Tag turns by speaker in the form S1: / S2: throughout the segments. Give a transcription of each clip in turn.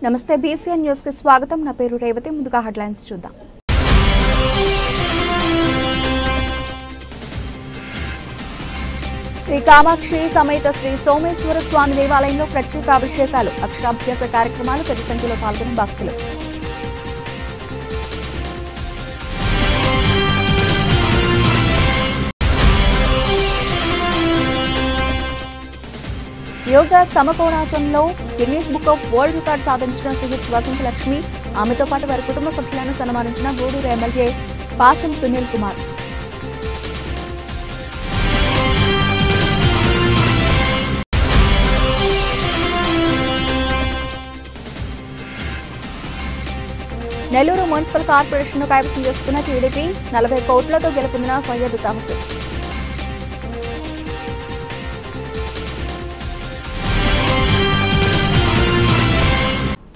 S1: నమస్తే BCN news కి స్వాగతం. నా పేరు రేవతి. ముందుగా హెడ్లైన్స్ చూద్దాం. శ్రీ కామాక్షి సమేత శ్రీ సోమేశ్వర స్వామి దేవాలయంలో ప్రత్యేక అభిషేకాలు, అక్షరాభ్యాస కార్యక్రమాలు, పెద్ద సంఖ్యలో పాల్గొన్న భక్తులు. యోగా సమకోణాసనంలో Guinness book of world record సాధించిన సిహెచ్ వసంతలక్ష్మి, ఆమెతో పాటు వారి కుటుంబ సభ్యులను సన్మానించిన Gudur MLA Pasham Sunil Kumar. Nellore municipal corporation కైవసం చేసుకున్న టీడీపీ 40 కోట్లతో గెలుపొందిన సయ్యద్ తహసీల్.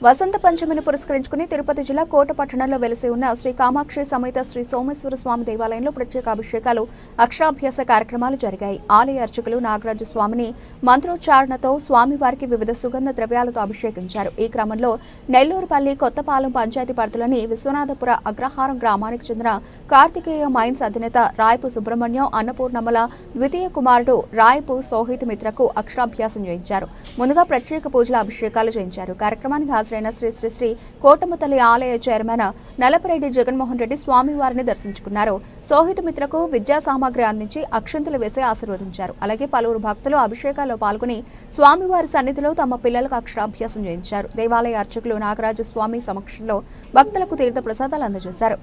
S1: వసంత పంచమిని పురస్కరించుకుని తిరుపతి జిల్లా కోట పట్టణంలో వెలిసి ఉన్న శ్రీ కామాక్షి సమేత శ్రీ సోమేశ్వర స్వామి దేవాలయంలో ప్రత్యేక అభిషేకాలు, అక్షరాభ్యాస కార్యక్రమాలు జరిగాయి. ఆలయ అర్చకులు నాగరాజు స్వామిని మంత్రోచ్చారణతో స్వామివారికి వివిధ సుగంధ ద్రవ్యాలతో అభిషేకించారు. ఈ క్రమంలో నెల్లూరుపల్లి కొత్తపాలెం పంచాయతీ పరిధిలోని విశ్వనాథపుర అగ్రహారం గ్రామానికి చెందిన కార్తికేయ మైన్స్ అధినేత రాయపు సుబ్రహ్మణ్యం అన్నపూర్ణమ్మల ద్వితీయ కుమారుడు రాయపు సోహిత్ మిత్రకు అక్షరాభ్యాసం చేయించారు. ముందుగా ప్రత్యేక పూజల అభిషేకాలు చేయించారు. కార్యక్రమానికి హాజరైన శ్రీ శ్రీ శ్రీ కోటమ్మ తల్లి ఆలయ చైర్మన్ నలపరెడ్డి జగన్మోహన్ రెడ్డి స్వామివారిని దర్శించుకున్నారు. సోహిత్ మిత్రకు విద్యా సామాగ్రి అందించి అక్షంతలు వేసి ఆశీర్వదించారు. అలాగే పలువురు భక్తులు అభిషేకాల్లో పాల్గొని స్వామివారి సన్నిధిలో తమ పిల్లలకు అక్షరాభ్యాసం చేయించారు. దేవాలయ అర్చకులు నాగరాజు స్వామి సమక్షంలో భక్తులకు తీర్థ ప్రసాదాలు అందజేశారు.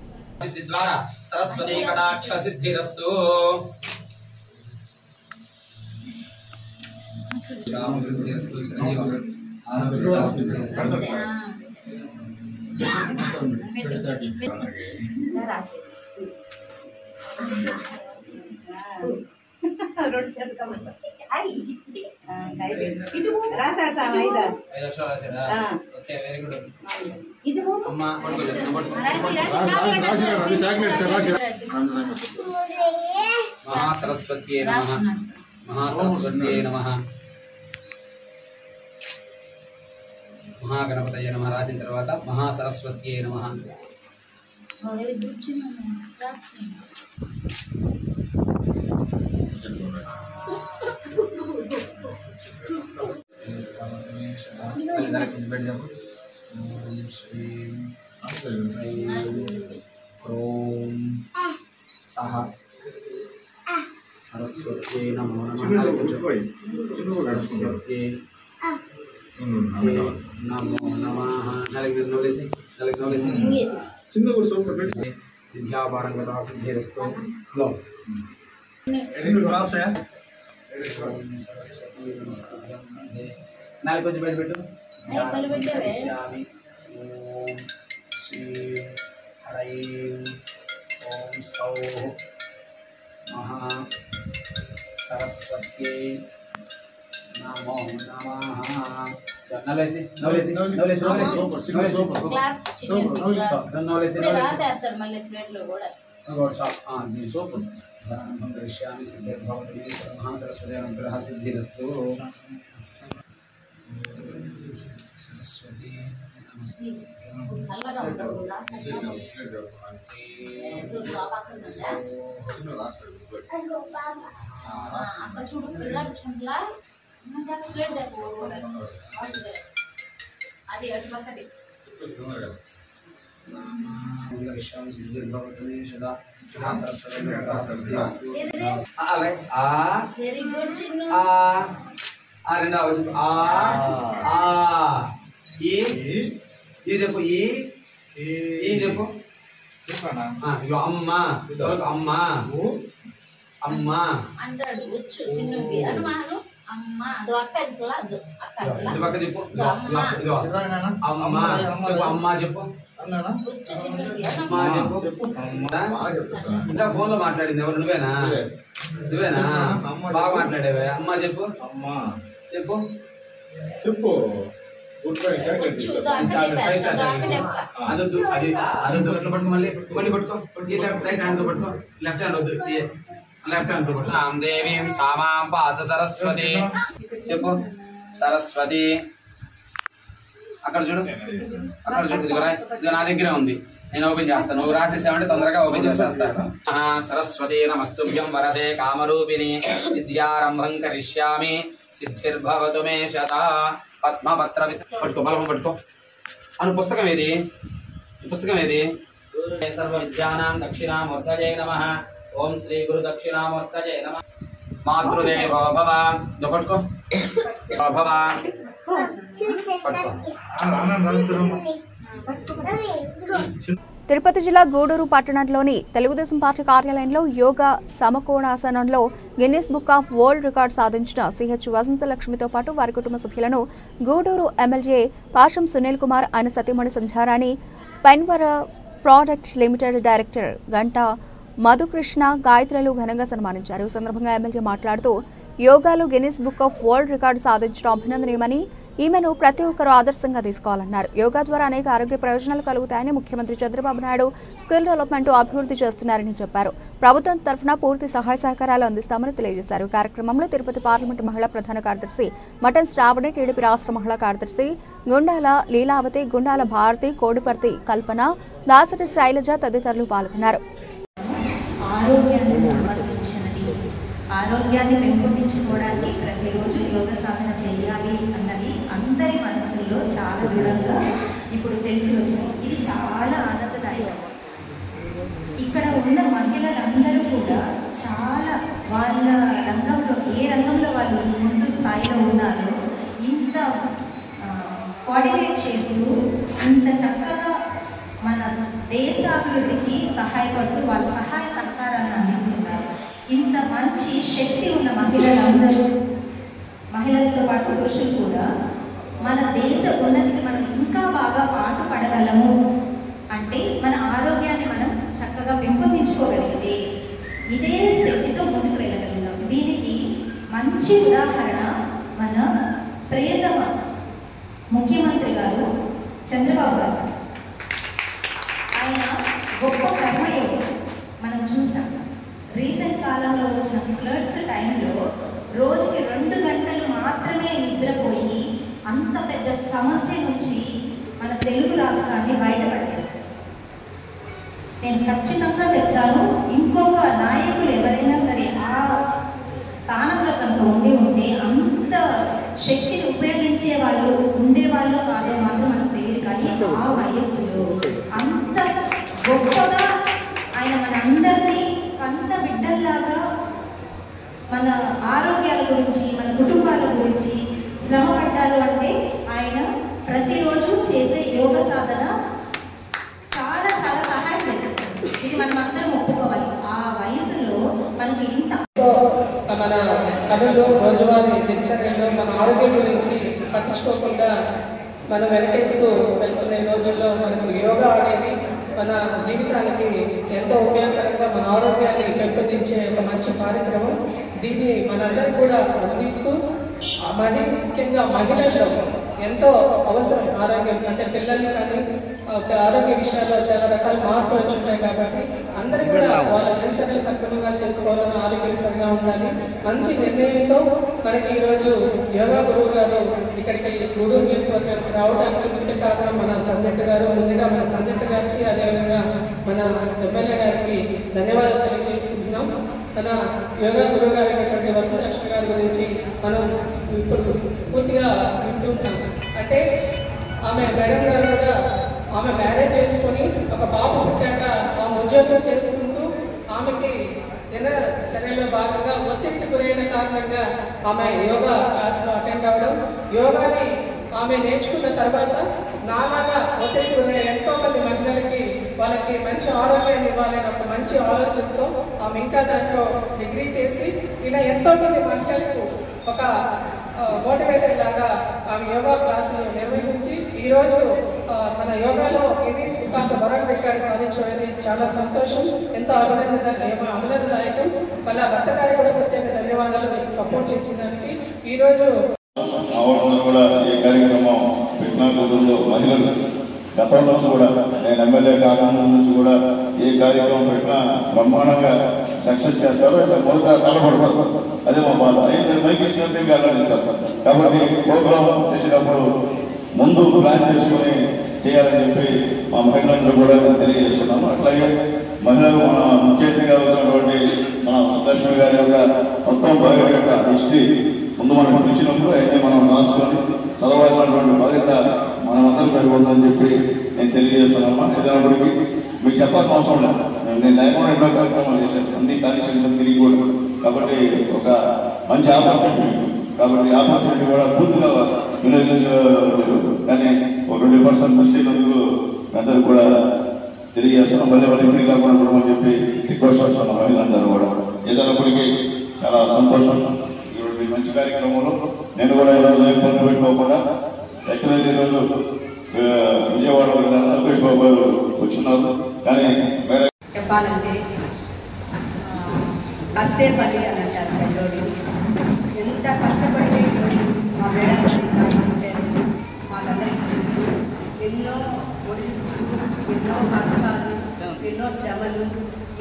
S2: మహాసరస్వత్యై నమః. మహాసరస్వత్యై నమః. మహాగణపతయ నమః రాసిన తర్వాత మహాసరస్వత్యై నమః. సరస్వత్యై నమో నమః. సరస్వత్యై నమో నమః. విద్యాపారంగతా సిద్ధిరస్తు. నాలుగు కొంచెం పెట్టు. ఓం శ్రీ హరైం ఓం సౌః మహా సరస్వత్యై నమో నమః. నవలేసి నవలేసి నవలేసి నవలేసి నవలేసి కరిష్యామి. సిద్ధిర్భవతి. మహాసరస్వతి అనుగ్రహ సిద్ధిరస్తు. సరస్వతి చెప్పు. ఈ చెప్పు. ఇగో అమ్మ అమ్మ అమ్మ అంటాడు. పక్క చెప్పు. అమ్మ చెప్పు. అమ్మ చెప్పు. ఇంకా ఫోన్ లో మాట్లాడింది ఎవరు? నువ్వేనా? నువ్వేనా? బాగా మాట్లాడేవే. అమ్మ చెప్పు. చెప్పు చెప్పు. అదొద్దు. అది అదొద్దు. అట్లా పట్టుకో. మళ్ళీ మళ్ళీ పట్టుకో. రైట్ హ్యాండ్ తో పట్టుకో. లెఫ్ట్ హ్యాండ్ వద్దు. లెఫ్ట్ హ్యాండ్ తో పట్టుకో. దేవీం సామాం పాత సరస్వతి చెప్పు. సరస్వతి అక్కడ చూడు, అక్కడ చూడు. ఇదిగోరా, ఇదిగో నా దగ్గరే ఉంది, నేను ఓపెన్ చేస్తాను. నువ్వు రాసేసావంటే తొందరగా ఓపెన్ చేసేస్తాను. సరస్వతీ నమస్తుభ్యం వరదే కామరూపిణి విద్యారంభం కరిష్యామి సిద్ధిర్భవతు మే శతా పద్మపత్ర పట్టుకో, బలం పట్టుకో. అను పుస్తకం ఏది? పుస్తకం ఏది? సర్వ విద్యానాం దక్షిణామూర్తయే నమః. ఓం శ్రీ గురు దక్షిణామూర్తయే నమః. మాతృదేవో భవ. పట్టుకో భవ, పట్టుకో.
S1: తిరుపతి జిల్లా గూడూరు పట్టణంలోని తెలుగుదేశం పార్టీ కార్యాలయంలో యోగా సమకోణాసనంలో Guinness book of world record సాధించిన సిహెచ్ వసంతలక్ష్మితో పాటు వారి కుటుంబ సభ్యులను గూడూరు ఎమ్మెల్యే పాషం సునీల్ కుమార్, ఆయన సతీమణి Sandhyarani, Penvara products limited director Ganta Madhukrishna, గాయత్రులు ఘనంగా సన్మానించారు. ఈ సందర్భంగా ఎమ్మెల్యే మాట్లాడుతూ యోగాలో Guinness book of world record సాధించడం అభినందనీయమని, ఈమెను ప్రతి ఒక్కరూ ఆదర్శంగా తీసుకోవాలన్నారు. యోగా ద్వారా అనేక ఆరోగ్య ప్రయోజనాలు కలుగుతాయని ముఖ్యమంత్రి చంద్రబాబు నాయుడు స్కిల్ డెవలప్మెంట్ అభివృద్ధి చేస్తున్నారని చెప్పారు. ప్రభుత్వం తరఫున పూర్తి సహాయ సహకారాలు అందిస్తామని తెలియజేశారు. కార్యక్రమంలో తిరుపతి పార్లమెంటు మహిళా ప్రధాన కార్యదర్శి మటన్ శ్రావణి, టీడీపీ రాష్ట్ర మహిళా కార్యదర్శి గుండాల లీలావతి, గుండాల భారతి, కోడిపర్తి కల్పన, దాసరి శైలజ తదితరులు పాల్గొన్నారు.
S3: ఆరోగ్యాన్ని పెంపొందించుకోవడానికి ప్రతిరోజు యోగ సాధన చేయాలి అన్నది అందరి మనసుల్లో చాలా దృఢంగా ఇప్పుడు తెలిసి వచ్చింది. ఇది చాలా ఆనందదాయకం. ఇక్కడ ఉన్న మహిళలందరూ కూడా చాలా వాళ్ళ రంగంలో, ఏ రంగంలో వాళ్ళు ముందు స్థాయిలో ఉన్నారో ఇంత కోఆర్డినేట్ చేస్తూ ఇంత చక్కగా మన దేశాభివృద్ధికి సహాయపడుతూ వాళ్ళ సహాయ సహకారాన్ని అందిస్తున్నారు. ఇంత మంచి శక్తి ఉన్న మహిళలందరూ, మహిళలతో పాటు పురుషులు కూడా మన దేశ ఉన్నతికి మనం ఇంకా బాగా పాటుపడగలము అంటే మన ఆరోగ్యాన్ని మనం చక్కగా పెంపొందించుకోగలిగితే ఇదే శక్తితో ముందుకు వెళ్ళగలుగుతాం. దీనికి మంచి ఉదాహరణ మన ప్రియతమ ముఖ్యమంత్రి గారు చంద్రబాబు గారు. ఆయన గొప్ప కర్మయోగి మనం చూసాం. రీసెంట్ కాలంలో వచ్చిన ఫ్లడ్స్ టైంలో రోజుకి 2 గంటలు మాత్రమే నిద్రపోయి అంత పెద్ద సమస్య నుంచి మన తెలుగు రాష్ట్రాన్ని బయటపడేస్తారు. నేను ఖచ్చితంగా చెప్తాను, ఇంకొక నాయకులు ఎవరైనా సరే ఆ స్థానంలో కనుక ఉంటే అంత శక్తిని ఉపయోగించే వాళ్ళు ఉండేవాళ్ళు కాదో మాత్రం మనకు తెలియదు. కానీ ఆ వయస్సులో అంత గొప్పగా ఆయన మనందరినీ అంత బిడ్డల్లాగా మన ఆరోగ్యాల గురించి, మన కుటుంబాల గురించి శ్రమ పడ్డారు అంటే ఆయన ప్రతిరోజు చేసే యోగ సాధన చాలా చాలా సహాయం చేస్తుంది. ఇది మనం అందరం ఒప్పుకోవాలి. ఆ వయసులో మనకి ఇంత
S4: మన పనులు, రోజువారీ దినచర్యల్లో మన ఆరోగ్యం గురించి పట్టించుకోకుండా మనం వెనకేస్తూ వెళ్తున్న రోజుల్లో మనకు యోగా అనేది మన జీవితానికి ఎంతో ఉపయోగకరంగా, మన ఆరోగ్యాన్ని పెంపొందించే ఒక మంచి కార్యక్రమం. దీన్ని మనందరూ కూడా అందిస్తూ మరి ముఖ్యంగా మహిళల్లో ఎంతో అవసరం ఆరోగ్యం. అంటే పిల్లలు కానీ ఆరోగ్య విషయాల్లో చాలా రకాల మార్పులు వచ్చుంటాయి కాబట్టి అందరూ కూడా వాళ్ళ దినచర్యలు సక్రమంగా చేసుకోవాలని, ఆరోగ్యం సరిగా ఉండాలి. మంచి నిర్ణయంతో మనకి ఈరోజు యోగా గురువు గారు ఇక్కడికి గూడూరు నియోజకవర్గానికి రావడానికి ముఖ్య కారణం మన సందీప్ గారు. ముందుగా మన సందీప్ గారికి, అదేవిధంగా మన ఎమ్మెల్యే గారికి ధన్యవాదాలు తెలియజేసుకుంటున్నాం. మన యోగా గురువు గారు అయినటువంటి వసంతలక్ష్మి గారి గురించి మనం ఇప్పుడు పూర్తిగా వింటున్నాం. అంటే ఆమె మేడం గారు కూడా ఆమె మ్యారేజ్ చేసుకొని ఒక బాబు పుట్టాక ఆమె ఉద్యోగం చేసుకుంటూ ఆమెకి చర్యలో భాగంగా ఒత్తిడికి గురైన కారణంగా ఆమె యోగా క్లాస్లో అటెండ్ అవ్వడం, యోగాని ఆమె నేర్చుకున్న తర్వాత నాలాగా ఒత్తిడికి గురైన ఎంతో మంది మహిళలకి వాళ్ళకి మంచి ఆరోగ్యాన్ని ఇవ్వాలని ఒక మంచి ఆలోచనతో ఆమె ఇంకా దాంట్లో డిగ్రీ చేసి ఇలా ఎంతో మంది మహిళలకు ఒక మోటివేటర్ లాగా ఆమె యోగా క్లాసులు నిర్వహించి ఈరోజు మన యోగాలో Guinness book of world record సాధించడం చాలా సంతోషం, ఎంతో అభినందనదాయకం. వాళ్ళ భర్త గారికి కూడా ప్రత్యేక ధన్యవాదాలు మీకు సపోర్ట్ చేసిన దానికి. ఈరోజు
S5: కూడా ఈ కార్యక్రమం పెట్టిన మహిళలు గతం నుంచి కూడా, నేను ఎమ్మెల్యే కాకుండా నుంచి కూడా ఈ కార్యక్రమం పెట్టినా బ్రహ్మాండంగా సక్సెస్ చేస్తారు. అయితే మొదట తలపడతారు, అదే మా బాధ. అయితే మైక్ ఇచ్చినట్టు ఆలోచిస్తారు. కాబట్టి ప్రోగ్రామ్ చేసినప్పుడు ముందు ప్లాన్ చేసుకొని చేయాలని చెప్పి మా మహిళలందరూ కూడా తెలియజేస్తున్నాము. అట్లాగే మహిళలు మన ముఖ్య అతిథిగా వచ్చినటువంటి మన సుదర్శన్ గారి యొక్క మొత్తం బయోడేటా హిస్టరీ ముందు మనం పిలిచినప్పుడు అయితే మనం రాసుకొని చదవాల్సినటువంటి బాధ్యత మనమందరిపై ఉందని చెప్పి నేను తెలియజేస్తున్నామా. ఏదైనప్పటికీ మీకు చెప్పాల్సిన అవసరం లేదు, నేను లేకుండా ఎన్నో కార్యక్రమాలు చేశాను, అన్ని కార్యక్రమాలు తిరిగి కూడా. కాబట్టి ఒక మంచి ఆపర్చునిటీ, కాబట్టి ఆపర్చునిటీ కూడా పూర్తిగా వినియోగించలేదు. కానీ ఒక 20% మిస్ అయినందుకు అందరూ కూడా తెలియజేస్తున్నాం. మళ్ళీ ఇంటికి కాకుండా చూడమని చెప్పి రిక్వెస్ట్ చేస్తున్నాం మహిళలందరూ కూడా. ఏదైనప్పటికీ చాలా సంతోషం. ఈ మంచి కార్యక్రమంలో నేను కూడా ఈరోజు ఇబ్బంది పెట్టుకోకుండా ఎక్కడైతే ఈరోజు విజయవాడలో లోకేష్ బాబు గారు వచ్చినారు. కానీ
S6: చెప్పాలంటే కష్టే పని అని అంటారు పెద్దోళ్ళు. ఎంత కష్టపడితే మా మేడం సాధించారు మాకందరికీ తెలుసు. ఎన్నో ఒడిదుడుకులు, ఎన్నో కష్టాలు, ఎన్నో శ్రమలు,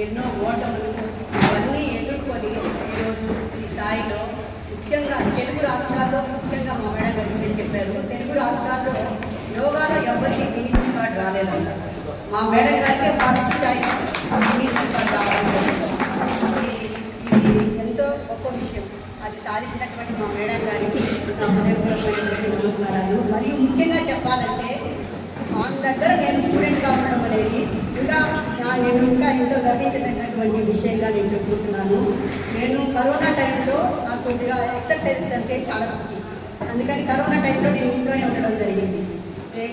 S6: ఎన్నో ఓటములు అవన్నీ ఎదుర్కొని ఈరోజు ఈ స్థాయిలో ముఖ్యంగా తెలుగు రాష్ట్రాల్లో, ముఖ్యంగా మా మేడం గారు గురించి చెప్పారు, తెలుగు రాష్ట్రాల్లో యోగాలో ఎవరికి గిన్నీస్ రికార్డ్ రాలేదంట. మా మేడం గారికి ఫస్ట్ టైం గిన్నీస్ రికార్డ్ రావడం ఇది ఎంతో గొప్ప విషయం. అది సాధించినటువంటి మా మేడం గారికి నా హృదయపూర్వకమైనటువంటి నమస్కారాలు. మరియు ముఖ్యంగా చెప్పాలంటే ఆమె దగ్గర నేను స్టూడెంట్గా ఉండడం అనేది నేను ఇంకా ఎంతో గర్వించదగినటువంటి విషయంగా నేను చెప్పుకుంటున్నాను. నేను కరోనా టైంలో నాకు కొద్దిగా ఎక్సర్సైజెస్ అంటే చాలా పిచ్చి. అందుకని కరోనా టైంలో నేను ఇంట్లోనే ఉండడం జరిగింది.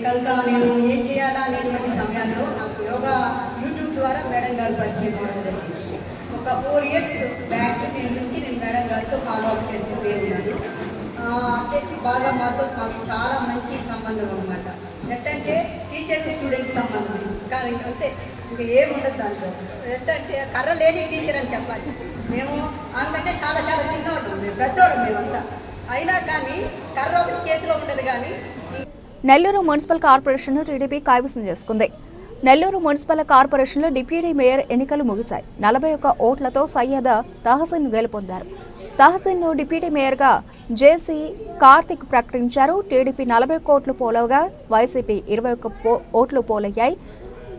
S6: కనుక నేను ఏం చేయాలా అనేటువంటి సమయాల్లో నాకు యోగా యూట్యూబ్ ద్వారా మేడం గారు పరిచయం అవ్వడం జరిగింది. ఒక 4 years బ్యాక్ నుంచి నేను మేడం గారితో ఫాలో అప్ చేస్తూ ఉన్నాను. అంటే బాగా మాకు చాలా మంచి సంబంధం అనమాట. ఎట్టంటే టీచర్ స్టూడెంట్ సంబంధం. కానీ అంతే, ఇంకా ఏముండదు దాంట్లో. ఎట్టంటే కర్ర లేని టీచర్ అని చెప్పాలి. మేము అందుకంటే చాలా చాలా చిన్నవాళ్ళం, మేము పెద్దవాళ్ళం మేమంతా. అయినా కానీ కర్ర ఒకటి చేతిలో ఉండదు. కానీ
S1: నెల్లూరు మున్సిపల్ కార్పొరేషన్ టీడీపీ కైవసం చేసుకుంది. నెల్లూరు మున్సిపల్ కార్పొరేషన్లో డిప్యూటీ మేయర్ ఎన్నికలు ముగిశాయి. 41 ఓట్లతో సయ్యద్ తహసీన్ గెలుపొందారు. తహసీన్ను డిప్యూటీ మేయర్గా జేసీ కార్తిక్ ప్రకటించారు. టీడీపీ 40 ఓట్లు పోలవగా వైసీపీ 21 ఓట్లు పోలయ్యాయి.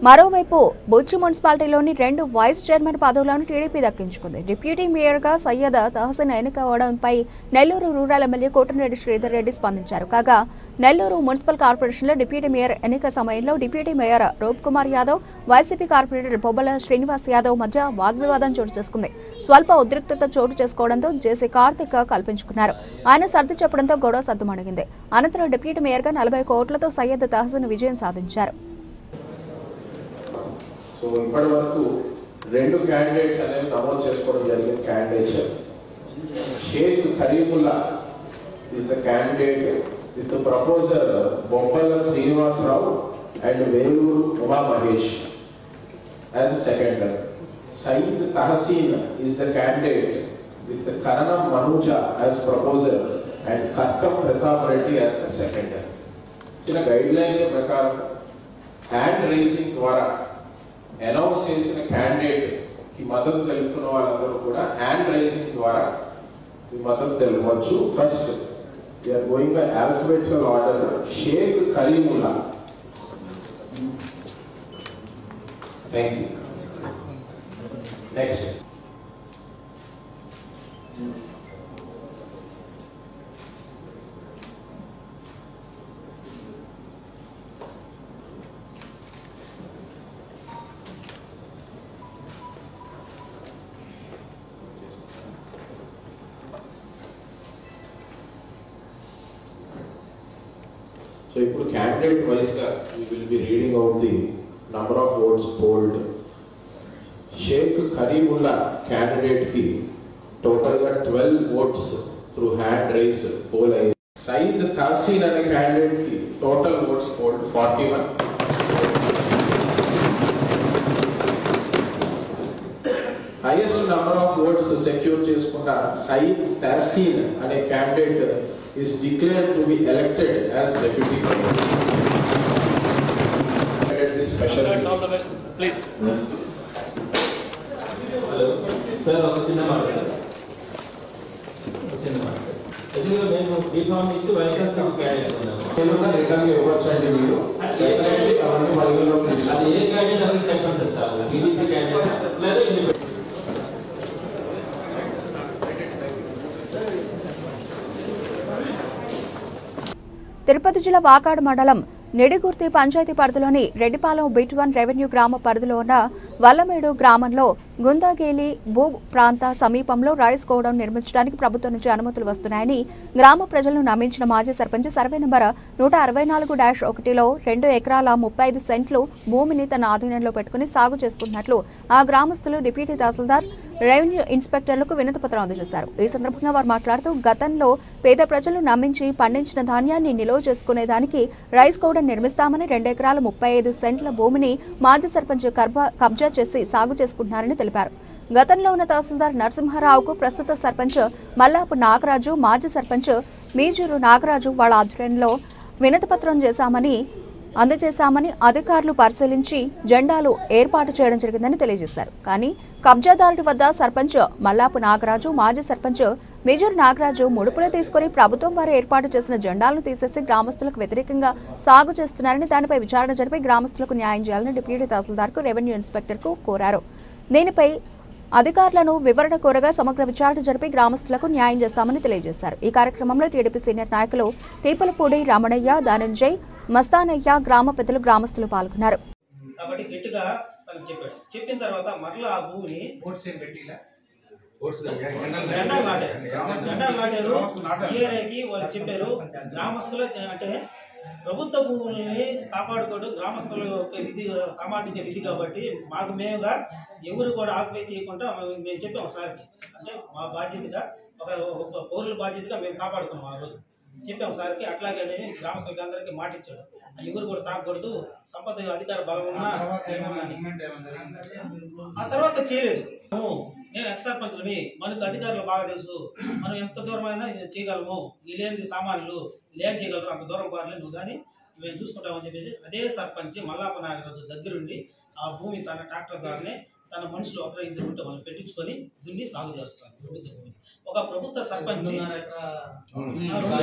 S1: మరోవైపు బుచ్చి మున్సిపాలిటీలోని 2 వైస్ చైర్మన్ పదవులను టీడీపీ దక్కించుకుంది. డిప్యూటీ మేయర్గా సయ్యద్ తహసీన్ ఎన్నికవడంపై నెల్లూరు రూరల్ ఎమ్మెల్యే కోటమిరెడ్డి శ్రీధర్ రెడ్డి స్పందించారు. కాగా నెల్లూరు మున్సిపల్ కార్పొరేషన్లో డిప్యూటీ మేయర్ ఎన్నిక సమయంలో డిప్యూటీ మేయర్ రూప్ కుమార్ యాదవ్, వైసీపీ కార్పొరేటర్ బొబ్బల శ్రీనివాస్ యాదవ్ మధ్య వాగ్వివాదం చోటు చేసుకుంది. స్వల్ప ఉద్రిక్తత చోటు చేసుకోవడంతో జేసీ కార్తిక్ కల్పించుకున్నారు. ఆయన సర్ది చెప్పడంతో గొడవ సద్దుమణిగింది. అనంతరం డిప్యూటీ మేయర్గా 41 ఓట్లతో సయ్యద్ తహసీన్ విజయం సాధించారు.
S7: సో ఇప్పటి వరకు 2 క్యాండిడేట్స్ అనేవి నమోదు చేసుకోవడం జరిగింది. Candidates Shaik Karimulla is the candidate with the proposer Bobbala Srinivasrao and Veluru Uma Mahesh as a seconder. Saeed Tahseen is the candidate with the Karanam Manuja as proposer and Kattam Pratap Reddy as the seconder. చిన్న guidelines ప్రకారం hand rising ద్వారా announce చేసిన candidate కి మద్దతు తెలుపుతున్న వాళ్ళందరూ కూడా hand rising ద్వారా ఈ మద్దతు తెలుపవచ్చు. First we are going by alphabetical order. Sheikh Karimullah. Thank you. Next. So, ఇప్పుడు candidate wise గా we will be reading out the number of votes polled. Sheikh Karimullah candidate ki total గా 12 votes through hand raise poll అయ్యాయి. Saeed Tahseen అనే candidate ki total votes polled 41. Highest number of votes secure చేసుకున్న Saeed Tahseen అనే candidate is declared to be elected as deputy mayor. Special.
S8: All the best, please.
S9: Hello, sir. What's in the matter? What's in the matter?
S8: బేసిక్గా మేము B Pharm ఇచ్చి YSR candidate ఉన్నాము.
S7: Return ఇవ్వచ్చండి మీరు అవన్నీ పరిగణలోకి
S8: అది
S7: తీసుకోండి.
S8: ఏ క్యాండిడేట్ అనేది చెప్పండి సార్. టీడీపీ క్యాండిడేట్ లేదా ఇండిపెండెంట్.
S1: తిరుపతి జిల్లా వాకాడు మండలం నిడిగుర్తి పంచాయతీ పరిధిలోని రెడ్డిపాలెం బిట్1 రెవెన్యూ గ్రామ పరిధిలో ఉన్న వల్లమేడు గ్రామంలో గుందాగేలి భూ ప్రాంత సమీపంలో రైస్ గోడౌన్ నిర్మించడానికి ప్రభుత్వం నుంచి అనుమతులు వస్తున్నాయని గ్రామ ప్రజలను నమ్మించిన మాజీ సర్పంచ్ సర్వే నంబర్ 164-1లో 2 ఎకరాల 35 సెంట్లు భూమిని తన ఆధీనంలో పెట్టుకుని సాగు చేసుకున్నట్లు ఆ గ్రామస్తులు డిప్యూటీ తహసీల్దార్ రెవెన్యూ ఇన్స్పెక్టర్లకు వినతిపత్రం అందజేశారు. ఈ సందర్భంగా వారు మాట్లాడుతూ గతంలో పేద ప్రజలు నమ్మించి పండించిన ధాన్యాన్ని నిల్వ చేసుకునేదానికి రైస్ గోడౌన్ నిర్మిస్తామని 2 ఎకరాల 35 సెంట్ల భూమిని మాజీ సర్పంచ్ కబ్జా చేసి సాగు చేసుకుంటున్నారని తెలిపారు. గతంలో ఉన్న తహసీల్దార్ నరసింహారావుకు ప్రస్తుత సర్పంచ్ మల్లాపు నాగరాజు, మాజీ సర్పంచ్ మీజూరు నాగరాజు వాళ్ళ ఆధ్వర్యంలో వినతిపత్రం అందజేశామని అధికారులు పరిశీలించి జెండాలు ఏర్పాటు చేయడం జరిగిందని తెలియజేశారు. కానీ కబ్జాదారుడి వద్ద సర్పంచ్ మల్లాపు నాగరాజు, మాజీ సర్పంచ్ మేజర్ నాగరాజు ముడుపులు తీసుకుని ప్రభుత్వం వారు ఏర్పాటు చేసిన జెండాలను తీసేసి గ్రామస్తులకు వ్యతిరేకంగా సాగు చేస్తున్నారని, దానిపై విచారణ జరిపి గ్రామస్తులకు న్యాయం చేయాలని డిప్యూటీ తహసీల్దార్కు రెవెన్యూ ఇన్స్పెక్టర్కు కోరారు. దీనిపై అధికారులను వివరణ కోరగా సమగ్ర విచారణ జరిపి గ్రామస్తులకు న్యాయం చేస్తామని తెలియజేశారు. ఈ కార్యక్రమంలో టీడీపీ సీనియర్ నాయకులు తీపలపూడి రమణయ్య, ధనంజయ్, మస్తానయ్య, గ్రామ పెద్దలు, గ్రామస్తులు పాల్గొన్నారు.
S9: కాబట్టి గట్టిగా తనకు చెప్పాడు. చెప్పిన తర్వాత మరలా ఆ భూమిని జెండాలు నాటారు. ఈ ఏరియాకి వాళ్ళు చెప్పారు గ్రామస్తులు అంటే ప్రభుత్వ భూములని కాపాడుకోవడం గ్రామస్తుల యొక్క విధి, సామాజిక విధి. కాబట్టి మాకు మేముగా ఎవరు కూడా ఆక్యుపై చేయకుండా మేము చెప్పాము సార్కి. అంటే మా బాధ్యతగా ఒక పౌరుల బాధ్యతగా మేము కాపాడుకున్నాం. ఆ రోజు చెప్పాము సార్కి. అట్లాగే గ్రామస్తులకి అందరికీ మాట ఇచ్చాడు, ఎవరు కూడా తాకూడదు, సంపద అధికార బలం ఉన్నా. ఆ తర్వాత చేయలేదు. మేము ఎక్స్ సర్పంచులమి, మనకు అధికారులు బాగా తెలుసు, మనం ఎంత దూరమైనా చేయగలము, వీళ్ళేంది సామాన్లు లేం చేయగలరు, అంత దూరం బాగా నువ్వు కానీ మేము చూసుకుంటామని చెప్పేసి అదే సర్పంచ్ మల్లాప నాగరాజు దగ్గరుండి ఆ భూమి తన ట్రాక్టర్ ద్వారానే తన మనుషులు ఒకరు ఇద్దరు ఉంటే వాళ్ళు పెట్టించుకొని దున్ని సాగు చేస్తారు. ప్రభుత్వ భూమి ఒక ప్రభుత్వ సర్పంచ్ 2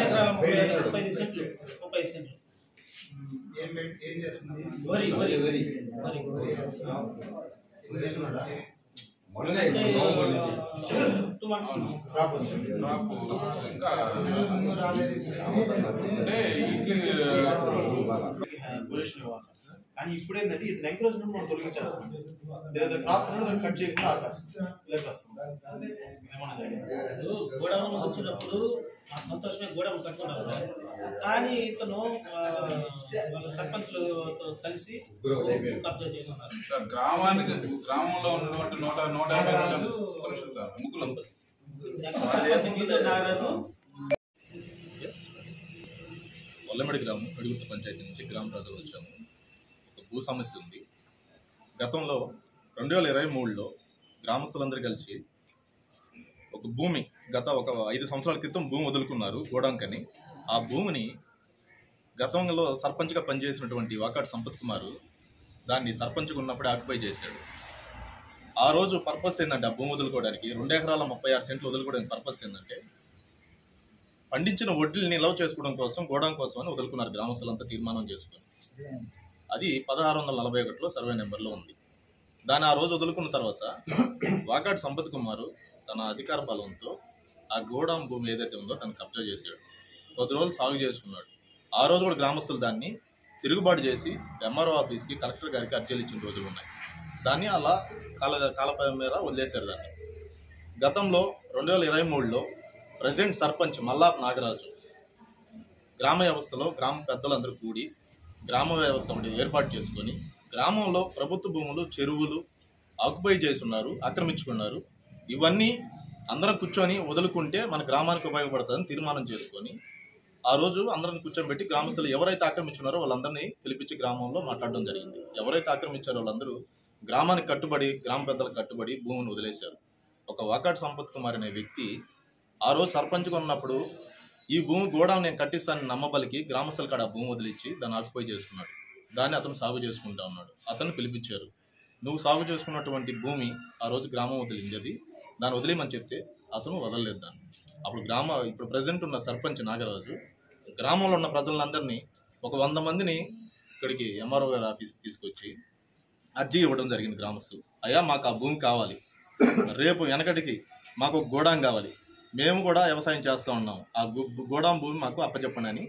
S9: ఎకరాల 35 సెంట్లు వరి 2 months
S10: కానీ ఇప్పుడేంటంటే ఇది ఎంకరేజ్మెంట్ మనం తొలగించేస్తాం, లేదా క్రాప్ కట్ చేయకుండా
S9: గోడౌన్ వచ్చినప్పుడు నాకు సంతోషమే, గోడౌన్ కట్టుకున్నాం సార్. కానీ ఇతను వాళ్ళ సర్పంచ్లతో కలిసి కబ్జా చేస్తున్నారు.
S11: గ్రామంలో ఉన్నటువంటి 150 వల్లమెడి గ్రామం అడుగుత పంచాయతీ నుంచి గ్రామ ప్రజలు వచ్చాము. ఒక భూ సమస్య ఉంది. గతంలో 2023లో గ్రామస్తులందరూ కలిసి ఒక భూమి ఒక 5 సంవత్సరాల క్రితం భూమి వదులుకున్నారు గోడాంకని. ఆ భూమిని గతంలో సర్పంచ్గా పనిచేసినటువంటి వాకాడు సంపత్ కుమార్ దాన్ని సర్పంచ్గా ఉన్నప్పుడే ఆక్యుపై చేశాడు. ఆ రోజు పర్పస్ ఏంటంటే ఆ భూమి వదులుకోవడానికి 2 ఎకరాల 36 సెంట్లు వదులుకోవడానికి పర్పస్ ఏంటంటే పండించిన వడ్డీని నిల్వ చేసుకోవడం కోసం, గోడాం కోసం అని వదులుకున్నారు గ్రామస్తులంతా తీర్మానం చేసుకుని. అది 1641లో సర్వే నెంబర్లో ఉంది. దాన్ని ఆ రోజు వదులుకున్న తర్వాత వాకాడు సంపత్ కుమార్ తన అధికార బలంతో ఆ గోడాం భూమి ఏదైతే ఉందో దాన్ని కబ్జా చేశాడు. కొద్ది రోజులు సాగు చేసుకున్నాడు. ఆ రోజు కూడా గ్రామస్తులు దాన్ని తిరుగుబాటు చేసి ఎంఆర్ఓ ఆఫీస్కి, కలెక్టర్ గారికి అర్జీలు ఇచ్చిన రోజులు ఉన్నాయి. దాన్ని అలా కాలపై మేర వదిలేశారు దాన్ని. గతంలో 2023లో ప్రెసిడెంట్ సర్పంచ్ మల్లాప్ నాగరాజు గ్రామ వ్యవస్థలో గ్రామ పెద్దలందరూ కూడి గ్రామ వ్యవస్థ ఏర్పాటు చేసుకొని గ్రామంలో ప్రభుత్వ భూములు, చెరువులు ఆక్యుపై చేస్తున్నారు, ఆక్రమించుకున్నారు. ఇవన్నీ అందరం కూర్చొని వదులుకుంటే మన గ్రామానికి ఉపయోగపడుతుందని తీర్మానం చేసుకొని ఆ రోజు అందరిని కూర్చోబెట్టి గ్రామస్తులు ఎవరైతే ఆక్రమించున్నారో వాళ్ళందరినీ పిలిపించి గ్రామంలో మాట్లాడడం జరిగింది. ఎవరైతే ఆక్రమించారో వాళ్ళందరూ గ్రామానికి కట్టుబడి, గ్రామ పెద్దలకు కట్టుబడి భూమిని వదిలేశారు. ఒక వాకాడు సంపత్ కుమార్ అనే వ్యక్తి ఆ రోజు సర్పంచ్గా ఉన్నప్పుడు ఈ భూమి గోడాం నేను కట్టిస్తానని నమ్మబలికి గ్రామస్తుల కాడ భూమి వదిలించి దాన్ని ఆక్యుపై చేసుకున్నాడు. దాన్ని అతను సాగు చేసుకుంటా ఉన్నాడు. అతన్ని పిలిపించారు. నువ్వు సాగు చేసుకున్నటువంటి భూమి ఆ రోజు గ్రామం వదిలింది, అది దాన్ని వదిలేమని చెప్తే అతను వదలలేదు దాన్ని. అప్పుడు ఇప్పుడు ప్రజెంట్ ఉన్న సర్పంచ్ నాగరాజు గ్రామంలో ఉన్న ప్రజలందరినీ ఒక 100 మందిని ఇక్కడికి ఎంఆర్ఓ గారి ఆఫీస్కి తీసుకొచ్చి అర్జీ ఇవ్వడం జరిగింది. గ్రామస్తులు, అయ్యా మాకు ఆ భూమి కావాలి, రేపు వెనకటికి మాకు ఒక గోడాం కావాలి, మేము కూడా వ్యవసాయం చేస్తూ ఉన్నాము, ఆ గోడాం భూమి మాకు అప్పచెప్పండి అని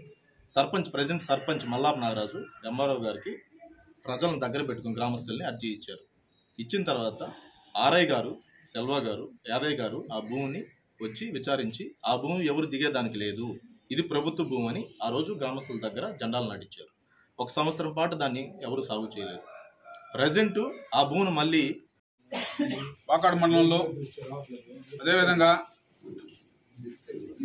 S11: ప్రజెంట్ సర్పంచ్ మల్లాపు నాగరాజు ఎంఆర్ఓ గారికి ప్రజలను దగ్గర పెట్టుకుని గ్రామస్తుల్ని అర్జీ ఇచ్చారు. ఇచ్చిన తర్వాత ఆర్ఐ గారు, సెల్వా గారు, యాదయ్య గారు ఆ భూమిని వచ్చి విచారించి ఆ భూమి ఎవరు దిగేదానికి లేదు, ఇది ప్రభుత్వ భూమి అని ఆ రోజు గ్రామస్తుల దగ్గర జెండాలు నాటించారు. 1 సంవత్సరం పాటు దాన్ని ఎవరు సాగు చేయలేదు. ప్రజెంట్ ఆ భూమిని మళ్ళీ
S12: వాకాడు మండలంలో, అదేవిధంగా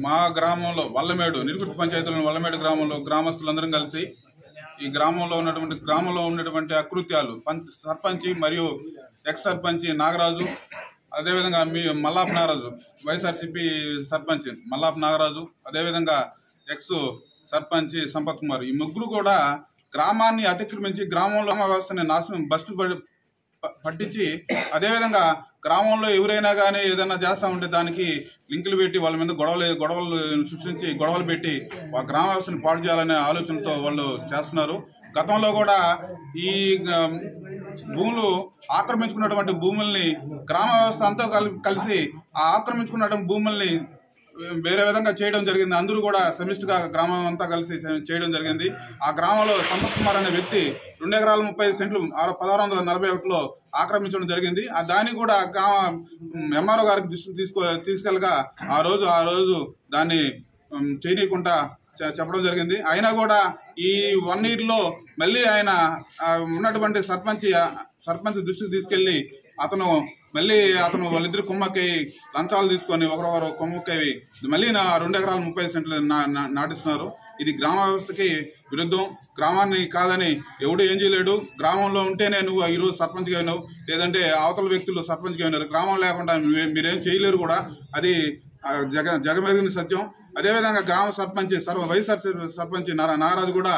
S12: మా గ్రామంలో వల్లమేడు, నిరుగుట్టు పంచాయతీలోని వల్లమేడు గ్రామంలో గ్రామస్తులందరం కలిసి ఈ గ్రామంలో ఉన్నటువంటి అకృత్యాలు సర్పంచి మరియు ఎక్స్ సర్పంచి నాగరాజు, అదేవిధంగా మల్లాపు నాగరాజు, వైఎస్ఆర్సీపీ సర్పంచ్ మల్లాపు నాగరాజు, అదేవిధంగా ఎక్స్ సర్పంచ్ సంపత్ కుమార్, ఈ ముగ్గురు కూడా గ్రామాన్ని అతిక్రమించి గ్రామంలో వ్యవస్థని నాశనం పట్టించి, అదేవిధంగా గ్రామంలో ఎవరైనా కానీ ఏదైనా చేస్తూ ఉంటే దానికి లింకులు పెట్టి వాళ్ళ మీద గొడవలు సృష్టించి గొడవలు పెట్టి ఆ గ్రామ వ్యవస్థను పాడు చేయాలనే ఆలోచనతో వాళ్ళు చేస్తున్నారు. గతంలో కూడా ఈ భూములు ఆక్రమించుకున్నటువంటి భూముల్ని గ్రామ వ్యవస్థ అంతా కలిసి ఆ ఆక్రమించుకున్నటువంటి భూముల్ని వేరే విధంగా చేయడం జరిగింది. అందరూ కూడా సమిష్టిగా గ్రామం అంతా కలిసి చేయడం జరిగింది. ఆ గ్రామంలో సంపత్ కుమార్ అనే వ్యక్తి 2 ఎకరాల 30 సెంట్లు 1641లో ఆక్రమించడం జరిగింది. దాన్ని కూడా ఎంఆర్ఓ గారికి దృష్టికి తీసుకెళ్ళగా ఆ రోజు దాన్ని చేయనీయకుండా చెప్పడం జరిగింది. అయినా కూడా ఈ 1 yearలో మళ్ళీ ఆయన ఉన్నటువంటి సర్పంచ్ దృష్టికి తీసుకెళ్లి అతను వాళ్ళిద్దరు కుమ్మక్కయ్యి లంచాలు తీసుకొని ఒకరొకరు కుమ్మక్కయ్యి మళ్ళీ 2 ఎకరాల 30 సెంట్లు నాటిస్తున్నారు. ఇది గ్రామ వ్యవస్థకి విరుద్ధం. గ్రామాన్ని కాదని ఎవడు ఏం చేయలేడు. గ్రామంలో ఉంటేనే నువ్వు ఈరోజు సర్పంచ్గా అయినావు, లేదంటే అవతల వ్యక్తులు సర్పంచ్గా అయినారు. గ్రామం లేకుండా మీరేం చేయలేరు కూడా. అది జగమెరిగిన సత్యం. అదేవిధంగా గ్రామ సర్పంచ్ వైఎస్ఆర్ సర్పంచ్ నాగరాజు కూడా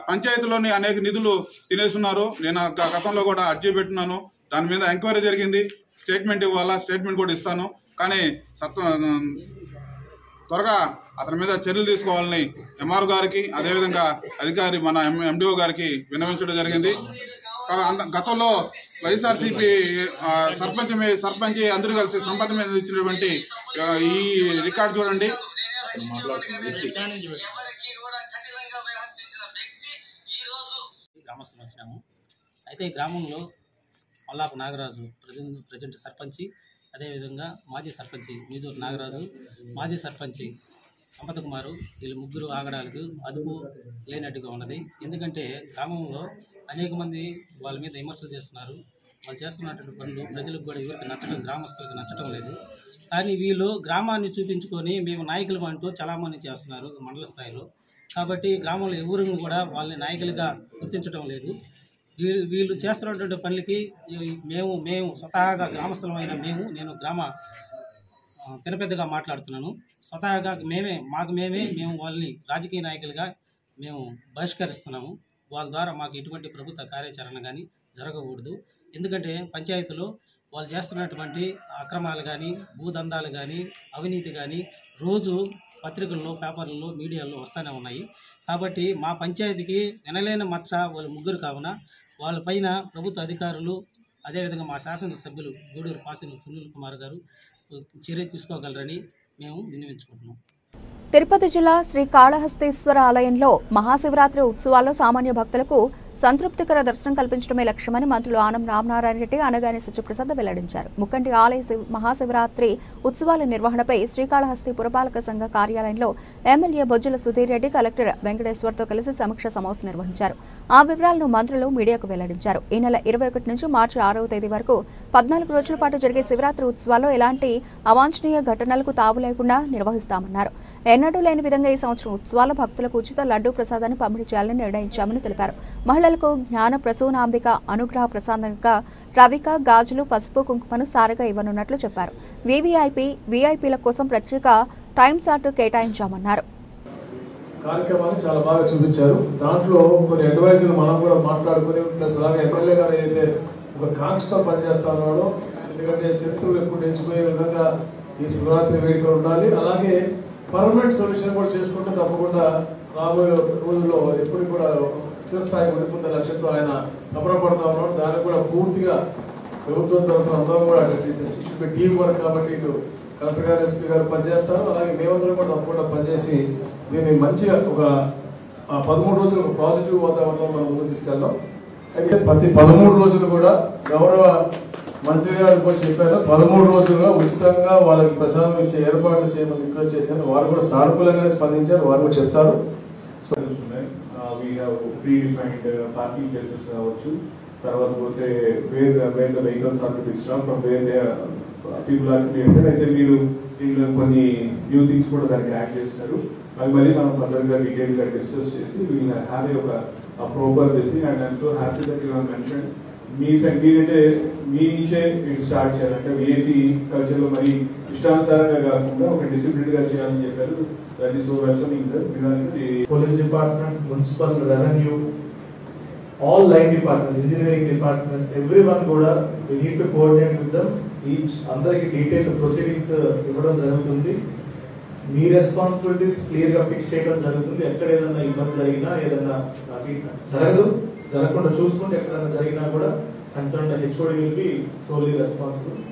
S12: పంచాయతీలోని అనేక నిధులు తినేస్తున్నారు. నేను గతంలో కూడా అర్జీ పెట్టినాను. దాని మీద ఎంక్వైరీ జరిగింది. స్టేట్మెంట్ ఇవ్వాలా, స్టేట్మెంట్ కూడా ఇస్తాను. కానీ త్వరగా అతని మీద చర్యలు తీసుకోవాలని ఎంఆర్ గారికి, అదేవిధంగా అధికారి మన ఎండిఓ గారికి విన్నవించడం జరిగింది. గతంలో వైఎస్ఆర్సీపీ సర్పంచ్ అందరూ కలిసి సంపద మీద ఇచ్చినటువంటి ఈ రికార్డు చూడండి.
S9: గ్రామస్తులు వచ్చినాము. అయితే ఈ గ్రామంలో మల్లాపు నాగరాజు ప్రజెంట్ సర్పంచి, అదేవిధంగా మాజీ సర్పంచి మీదూరు నాగరాజు, మాజీ సర్పంచి సంపత్ కుమారు, వీళ్ళు ముగ్గురు ఆగడాలకు అదుపు లేనట్టుగా ఉన్నది. ఎందుకంటే గ్రామంలో అనేక మంది వాళ్ళ మీద విమర్శలు చేస్తున్నారు. వాళ్ళు చేస్తున్నటువంటి పనులు ప్రజలకు కూడా ఎవరికి నచ్చడం, గ్రామస్తులకు నచ్చడం లేదు. కానీ వీళ్ళు గ్రామాన్ని చూపించుకొని మేము నాయకులు అంటూ చాలామంది చేస్తున్నారు మండల స్థాయిలో. కాబట్టి గ్రామంలో ఎవరు కూడా వాళ్ళని నాయకులుగా గుర్తించడం లేదు. వీళ్ళు చేస్తున్నటువంటి పనులకి మేము స్వతహాగా గ్రామస్తులమైన నేను గ్రామ పెద్దగా మాట్లాడుతున్నాను. స్వతహాగా మేము వాళ్ళని రాజకీయ నాయకులుగా మేము బహిష్కరిస్తున్నాము. వాళ్ళ ద్వారా మాకు ఎటువంటి ప్రభుత్వ కార్యాచరణ కానీ జరగకూడదు. ఎందుకంటే పంచాయతీలో వాళ్ళు చేస్తున్నటువంటి అక్రమాలు కానీ, భూదందాలు కానీ, అవినీతి కానీ రోజు పత్రికల్లో, పేపర్లలో, మీడియాలో వస్తూనే ఉన్నాయి. కాబట్టి మా పంచాయతీకి వినలేని మచ్చ వాళ్ళు ముగ్గురు కావున వాళ్ళపైన ప్రభుత్వ అధికారులు, అదేవిధంగా మా శాసనసభ్యులు గూడూరు పాసిన సునీల్ కుమార్ గారు చర్య తీసుకోగలరని మేము విన్నవించుకుంటున్నాం.
S1: తిరుపతి జిల్లా శ్రీ కాళహస్తీశ్వర ఆలయంలో మహాశివరాత్రి ఉత్సవాల్లో సామాన్య భక్తులకు సంతృప్తికర దర్శనం కల్పించడమే లక్ష్యమని మంత్రులు ఆనం రామనారాయణ రెడ్డి, అనగాని సత్యప్రసాద్ వెల్లడించారు. ముక్కంటి ఆలయ మహాశివరాత్రి ఉత్సవాల నిర్వహణపై శ్రీకాళహస్తి పురపాలక సంఘ కార్యాలయంలో ఎమ్మెల్యే బొజ్జల సుధీర్ రెడ్డి, కలెక్టర్ వెంకటేశ్వర్తో కలిసి సమీక్ష సమావేశం నిర్వహించారు. ఆ వివరాలను మంత్రులు మీడియాకు వెల్లడించారు. ఈ నెల 21 నుంచి మార్చి 6వ తేదీ వరకు 14 రోజుల పాటు జరిగే శివరాత్రి ఉత్సవాల్లో ఎలాంటి అవాంఛనీయ ఘటనలకు తావు లేకుండా నిర్వహిస్తామన్నారు. ఎన్నడూ లేని విధంగా ఈ సంవత్సరం ఉత్సవాల భక్తులకు ఉచిత లడ్డూ ప్రసాదాన్ని పంపిణీ చేయాలని నిర్ణయించామని తెలిపారు. మహిళలకు జ్ఞాన ప్రసూనాంబిక అనుగ్రహ ప్రసాదంగా రవిక, గాజులు, పసుపు, కుంకుమను సారగా ఇవ్వనున్నట్లు చెప్పారు. వీఐపీల కోసం ప్రత్యేక టైం చార్ట్ కేటాయించామన్నారు.
S13: కార్యక్రమాన్ని చాలా బాగా చూపించారు. దాంట్లో కొన్ని అడ్వైజర్లు మనం కూడా మాట్లాడుకుని ప్లస్ అలాగే ఎమ్మెల్యే గారు అయితే ఒక కాంక్షతో పనిచేస్తా ఉన్నాడు. ఎందుకంటే చరిత్రలు ఎప్పుడు నేర్చుకునే విధంగా ఈ శివరాత్రి వేడుకలు ఉండాలి. అలాగే పర్మనెంట్ సొల్యూషన్ కూడా చేసుకుంటే తప్పకుండా రాబోయే రోజుల్లో ఎప్పుడు కూడా చిరస్థాయికి ఉండిపోతున్న లక్ష్యంతో ఆయన తపనపడతా ఉన్నాడు. దానికి కూడా పూర్తిగా ప్రభుత్వం తరఫున అందరం కూడా ఇష్యూ టీం వర్క్ కాబట్టి ఇటు కలెక్టర్ గారు, ఎస్పీ గారు పనిచేస్తారు. అలాగే మేమందరం కూడా తప్పకుండా పనిచేసి దీన్ని మంచిగా ఒక 13 రోజులు ఒక పాజిటివ్ వాతావరణంలో మనం ముందుకు తీసుకెళ్దాం. అయితే ప్రతి 13 రోజులు కూడా గౌరవ మంత్రి గారు కూడా చెప్పారు, 13 రోజులుగా ఉచితంగా వాళ్ళకి ప్రసాదం ఇచ్చే ఏర్పాట్లు చేయమని రిక్వెస్ట్ చేశారు. వారు కూడా సానుకూలంగానే స్పందించారు. వారు కూడా చెప్తారు.
S14: పార్కింగ్ ప్లేసెస్ కావచ్చు, తర్వాత పోతే where the vehicles are to be stop from where they people are created. అయితే మీరు దీనిలో కొన్ని న్యూ థింగ్స్ కూడా దానికి యాడ్ చేస్తారు. అవి మళ్ళీ మనం ఫర్దర్గా డీటెయిల్గా డిస్కస్ చేసి వీళ్ళ హ్యావ్ ఒక ప్రాపర్ దిసింగ్. And I'm so happy that you have mention me మీరంటే మీ నుంచే ఇది స్టార్ట్ చేయాలి. అంటే విఐపీ కల్చర్లో మరి ఇష్టానుసారంగా కాకుండా ఒక డిసిప్లిన్ గా చేయాలని చెప్పారు. That is so welcoming sir.
S15: Police department, municipal, revenue, all line departments, engineering departments, everyone kuda we need to coordinate with them. Each andariki detailed proceedings ఇవ్వడం జరుగుతుంది. మీ రెస్పాన్సిబిలిటీస్ క్లియర్ గా ఫిక్స్ చేయడం జరుగుతుంది. ఎక్కడ ఏదైనా ఇబ్బంది జరిగినా, ఏదైనా జరగకుండా చూసుకుంటే ఎక్కడైనా జరిగినా కూడా concern HOD will be solely responsible.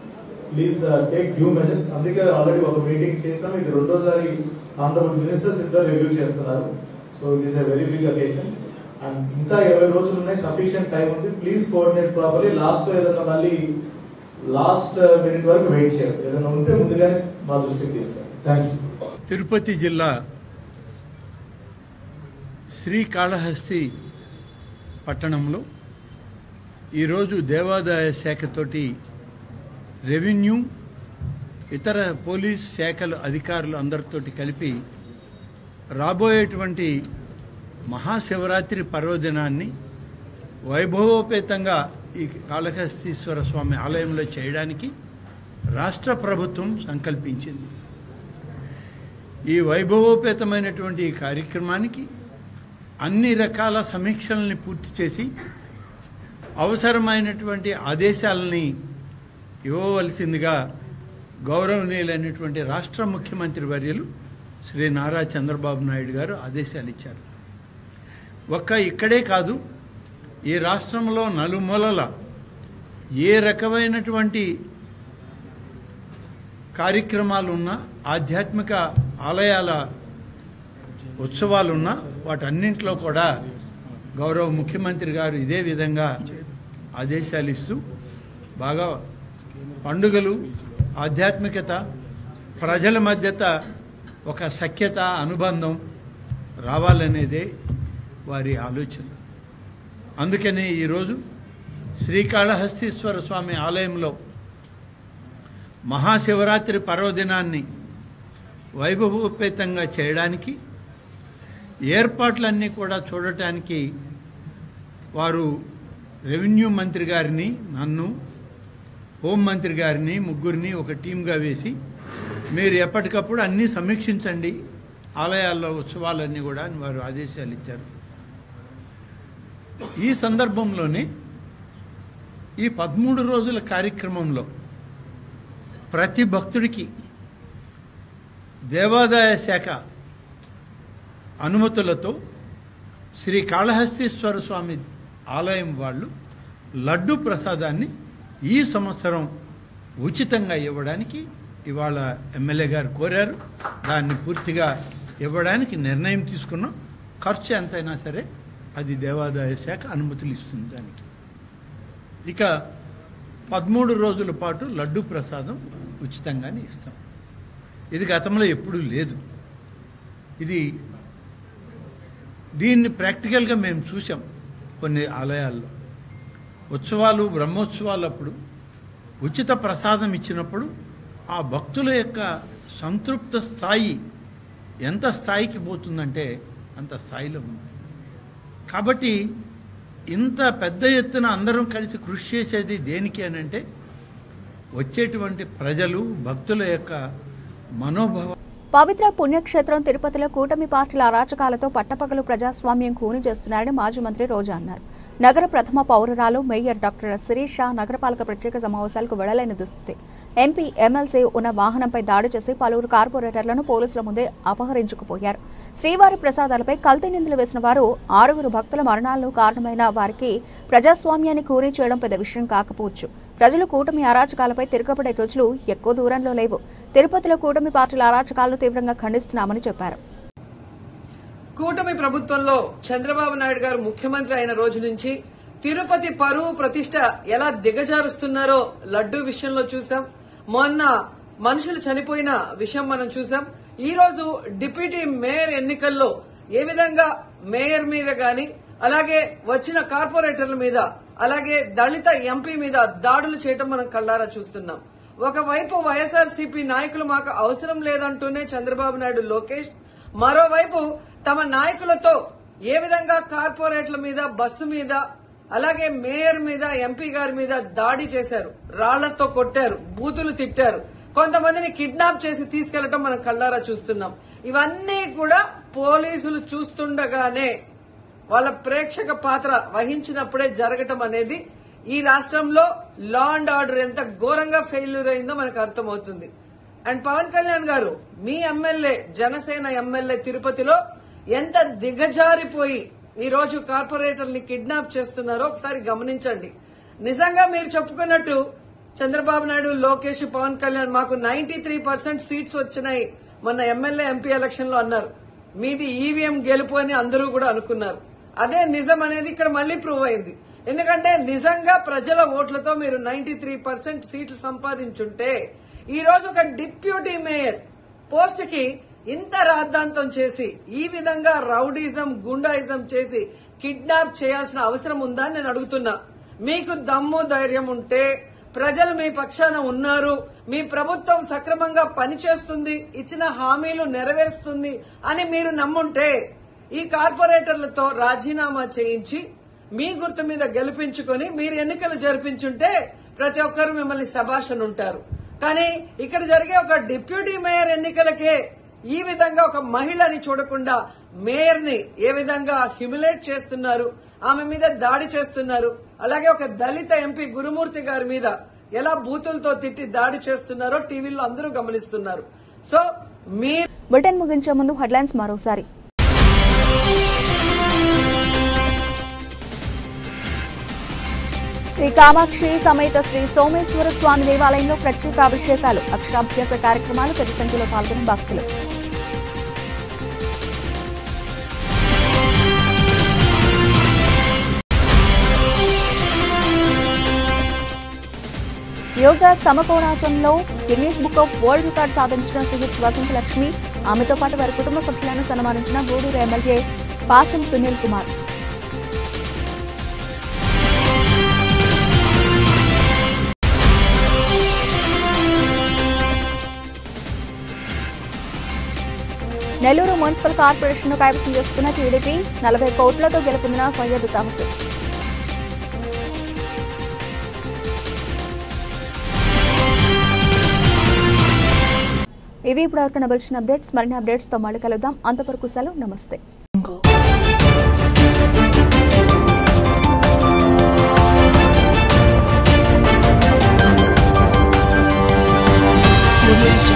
S15: Please take due measures. అందుకే ఆల్రెడీ ఒక మీటింగ్ చేసాం. ఇది రెండోసారి ఆనరబుల్ మినిస్టర్స్ ఇద్దరు రివ్యూ చేస్తున్నారు. So it is a very big occasion. And ఇంకా 20 రోజులు ఉన్నాయి, సఫిషియంట్ టైం ఉంది. Please coordinate properly. లాస్ట్ ఏదైనా మళ్ళీ లాస్ట్ మినిట్ వరకు వెయిట్ చేయాలి. ఏదైనా ఉంటే ముందుగానే మా దృష్టికి తీస్తాం. Thank you.
S16: తిరుపతి జిల్లా శ్రీకాళహస్తి పట్టణంలో ఈరోజు దేవాదాయ శాఖతోటి రెవెన్యూ, ఇతర పోలీస్ శాఖల అధికారులు అందరితోటి కలిపి రాబోయేటువంటి మహాశివరాత్రి పర్వదినాన్ని వైభవోపేతంగా ఈ కాళహస్తీశ్వర స్వామి ఆలయంలో చేయడానికి రాష్ట్ర ప్రభుత్వం సంకల్పించింది. ఈ వైభవోపేతమైనటువంటి ఈ కార్యక్రమానికి అన్ని రకాల సమీక్షల్ని పూర్తి చేసి అవసరమైనటువంటి ఆదేశాలని ఇవ్వవలసిందిగా గౌరవనీయులైనటువంటి రాష్ట్ర ముఖ్యమంత్రి వర్యులు శ్రీ నారా చంద్రబాబు నాయుడు గారు ఆదేశాలు ఇచ్చారు. ఇక్కడే కాదు, ఈ రాష్ట్రంలో నలుమూలల ఏ రకమైనటువంటి కార్యక్రమాలున్నా, ఆధ్యాత్మిక ఆలయాల ఉత్సవాలున్నా వాటన్నింటిలో కూడా గౌరవ ముఖ్యమంత్రి గారు ఇదే విధంగా ఆదేశాలు ఇస్తూ బాగా పండుగలు, ఆధ్యాత్మికత, ప్రజల మధ్యత ఒక సఖ్యత, అనుబంధం రావాలనేదే వారి ఆలోచన. అందుకనే ఈరోజు శ్రీకాళహస్తీశ్వర స్వామి ఆలయంలో మహాశివరాత్రి పర్వదినాన్ని వైభవోపేతంగా చేయడానికి ఏర్పాట్లన్నీ కూడా చూడటానికి వారు రెవెన్యూ మంత్రి గారిని, నన్ను, హోంమంత్రి గారిని, ముగ్గురిని ఒక టీంగా వేసి మీరు ఎప్పటికప్పుడు అన్నీ సమీక్షించండి, ఆలయాల్లో ఉత్సవాలన్నీ కూడా అని వారు ఆదేశాలు ఇచ్చారు. ఈ సందర్భంలోనే ఈ 13 రోజుల కార్యక్రమంలో ప్రతి భక్తుడికి దేవాదాయ శాఖ అనుమతులతో శ్రీ కాళహస్తీశ్వర స్వామి ఆలయం వాళ్ళు లడ్డు ప్రసాదాన్ని ఈ సంవత్సరం ఉచితంగా ఇవ్వడానికి ఇవాళ ఎమ్మెల్యే గారు కోరారు. దాన్ని పూర్తిగా ఇవ్వడానికి నిర్ణయం తీసుకున్నాం. ఖర్చు ఎంతైనా సరే అది దేవాదాయ శాఖ అనుమతులు ఇస్తుంది దానికి. ఇక 13 రోజుల పాటు లడ్డు ప్రసాదం ఉచితంగానే ఇస్తాం. ఇది గతంలో ఎప్పుడూ లేదు. దీన్ని ప్రాక్టికల్గా మేము చూసాం. కొన్ని ఆలయాల్లో ఉత్సవాలు, బ్రహ్మోత్సవాలు అప్పుడు ఉచిత ప్రసాదం ఇచ్చినప్పుడు ఆ భక్తుల యొక్క సంతృప్త స్థాయి ఎంత స్థాయికి పోతుందంటే అంత స్థాయిలో ఉంది. కాబట్టి ఇంత పెద్ద ఎత్తున అందరం కలిసి కృషి చేసేది దేనికి అనంటే వచ్చేటువంటి ప్రజలు, భక్తుల యొక్క మనోభావం.
S1: పవిత్ర పుణ్యక్షేత్రం తిరుపతిలో కూటమి పార్టీల అరాచకాలతో పట్టపగలు ప్రజాస్వామ్యం కూని చేస్తున్నారని మాజీ మంత్రి రోజా అన్నారు. నగర ప్రథమ పౌరురాలు మేయర్ డాక్టర్ శిరీష నగరపాలక ప్రత్యేక సమావేశాలకు వెళ్లలేని దుస్థితి. ఎంపీ ఎమ్మెల్సీ ఉన్న వాహనంపై దాడి చేసి పలువురు కార్పొరేటర్లను పోలీసుల ముందే అపహరించుకుపోయారు. శ్రీవారి ప్రసాదాలపై కల్తీ నిందలు వేసిన వారు 6 భక్తుల మరణాలకు కారణమైన వారికి ప్రజాస్వామ్యాన్ని కూరీ చేయడం పెద్ద విషయం కాకపోవచ్చు. ప్రజలు కూటమి అరాచకాలపై తిరగబడే రోజులు ఎక్కువ దూరంలో లేవు. తిరుపతిలో కూటమి పార్టీల అరాచకాలను తీవ్రంగా ఖండిస్తున్నామని చెప్పారు.
S17: కూటమి ప్రభుత్వంలో చంద్రబాబు నాయుడు గారు ముఖ్యమంత్రి అయిన రోజు నుంచి తిరుపతి పరువు ప్రతిష్ట ఎలా దిగజారుస్తున్నారో లడ్డూ విషయంలో చూసాం. మొన్న మనుషులు చనిపోయిన విషయం మనం చూసాం. ఈ రోజు డిప్యూటీ మేయర్ ఎన్నికల్లో ఏ విధంగా మేయర్ మీద గాని, అలాగే వచ్చిన కార్పొరేటర్ల మీద, అలాగే దళిత ఎంపీ మీద దాడులు చేయడం మనం కళ్ళారా చూస్తున్నాం. ఒకవైపు వైఎస్ఆర్సీపీ నాయకులు మాకు అవసరం లేదంటూనే చంద్రబాబు నాయుడు, లోకేష్, మరోవైపు తమ నాయకులతో ఏ విధంగా కార్పొరేట్ల మీద, బస్సు మీద, అలాగే మేయర్ మీద, ఎంపీ గారి మీద దాడి చేశారు, రాళ్లతో కొట్టారు, బూతులు తిట్టారు, కొంతమందిని కిడ్నాప్ చేసి తీసుకెళ్లడం మనం కళ్ళారా చూస్తున్నాం. ఇవన్నీ కూడా పోలీసులు చూస్తుండగానే వాళ్ళ ప్రేక్షక పాత్ర వహించినప్పుడే జరగటం అనేది ఈ రాష్ట్రంలో లా అండ్ ఆర్డర్ ఎంత ఘోరంగా ఫెయిల్యూర్ అయిందో మనకు అర్థమవుతుంది. అండ్ పవన్ కళ్యాణ్ గారు, మీ ఎమ్మెల్యే, జనసేన ఎమ్మెల్యే తిరుపతిలో ఎంత దిగజారిపోయి ఈ రోజు కార్పొరేటర్ని కిడ్నాప్ చేస్తున్నారో ఒకసారి గమనించండి. నిజంగా మీరు చెప్పుకున్నట్టు చంద్రబాబు నాయుడు, లోకేష్, పవన్ కళ్యాణ్ మాకు 93% సీట్స్ వచ్చినాయి మొన్న ఎమ్మెల్యే, ఎంపీ ఎలక్షన్ లో అన్నారు. మీది ఈవీఎం గెలుపు అని అందరూ కూడా అనుకున్నారు. అదే నిజం అనేది ఇక్కడ మళ్లీ ప్రూవ్ అయింది. ఎందుకంటే నిజంగా ప్రజల ఓట్లతో మీరు 93% సీట్లు సంపాదించుంటే ఈ రోజు ఒక డిప్యూటీ మేయర్ పోస్ట్ కి ఇంత రాద్ధాంతం చేసి, ఈ విధంగా రౌడీజం, గుండాయిజం చేసి కిడ్నాప్ చేయాల్సిన అవసరం ఉందా అని నేను అడుగుతున్నా. మీకు దమ్ము ధైర్యం ఉంటే, ప్రజలు మీ పక్షాన ఉన్నారు, మీ ప్రభుత్వం సక్రమంగా పనిచేస్తుంది, ఇచ్చిన హామీలు నెరవేరుస్తుంది అని మీరు నమ్ముంటే ఈ కార్పొరేటర్లతో రాజీనామా చేయించి మీ గుర్తు మీద గెలిపించుకొని మీరు ఎన్నికలు జరిపించుంటే ప్రతి ఒక్కరు మిమ్మల్ని శభాష్ ఉంటారు. కానీ ఇక్కడ జరిగే ఒక డిప్యూటీ మేయర్ ఎన్నికలకే ఈ విధంగా ఒక మహిళని చూడకుండా మేయర్ ని ఏ విధంగా హ్యూమిలేట్ చేస్తున్నారు, ఆమె మీద దాడి చేస్తున్నారు, అలాగే ఒక దళిత ఎంపీ గురుమూర్తి గారి మీద ఎలా బూతులతో తిట్టి దాడి చేస్తున్నారో టీవీలో అందరూ గమనిస్తున్నారు. సో
S1: బులెటిన్ ముగించే ముందు హెడ్లైన్స్ మరోసారి. శ్రీ కామాక్షి సమేత శ్రీ సోమేశ్వర స్వామి దేవాలయంలో ప్రత్యేక అభిషేకాలు, అక్షరాభ్యాస కార్యక్రమాలు, పెద్ద సంఖ్యలో పాల్గొన్న భక్తులు. యోగా సమకోణాసనంలో Guinness book of world record సాధించిన సిహెచ్ వసంతలక్ష్మి, ఆమెతో పాటు వారి కుటుంబ సభ్యులను సన్మానించిన Gudur MLA Pasham Sunil Kumar. Nellore municipal corporation కైవసం చేసుకున్న టీడీపీ 40 కోట్లతో గెలుపొందిన సయ్యద్ తహసీల్. ఇవి ఇప్పుడు వరకు నబల్చిన అప్డేట్స్. మరిన్ని అప్డేట్స్ తో మళ్ళీ కలుద్దాం. అంతవరకు సెలవు. నమస్తే.
S18: We'll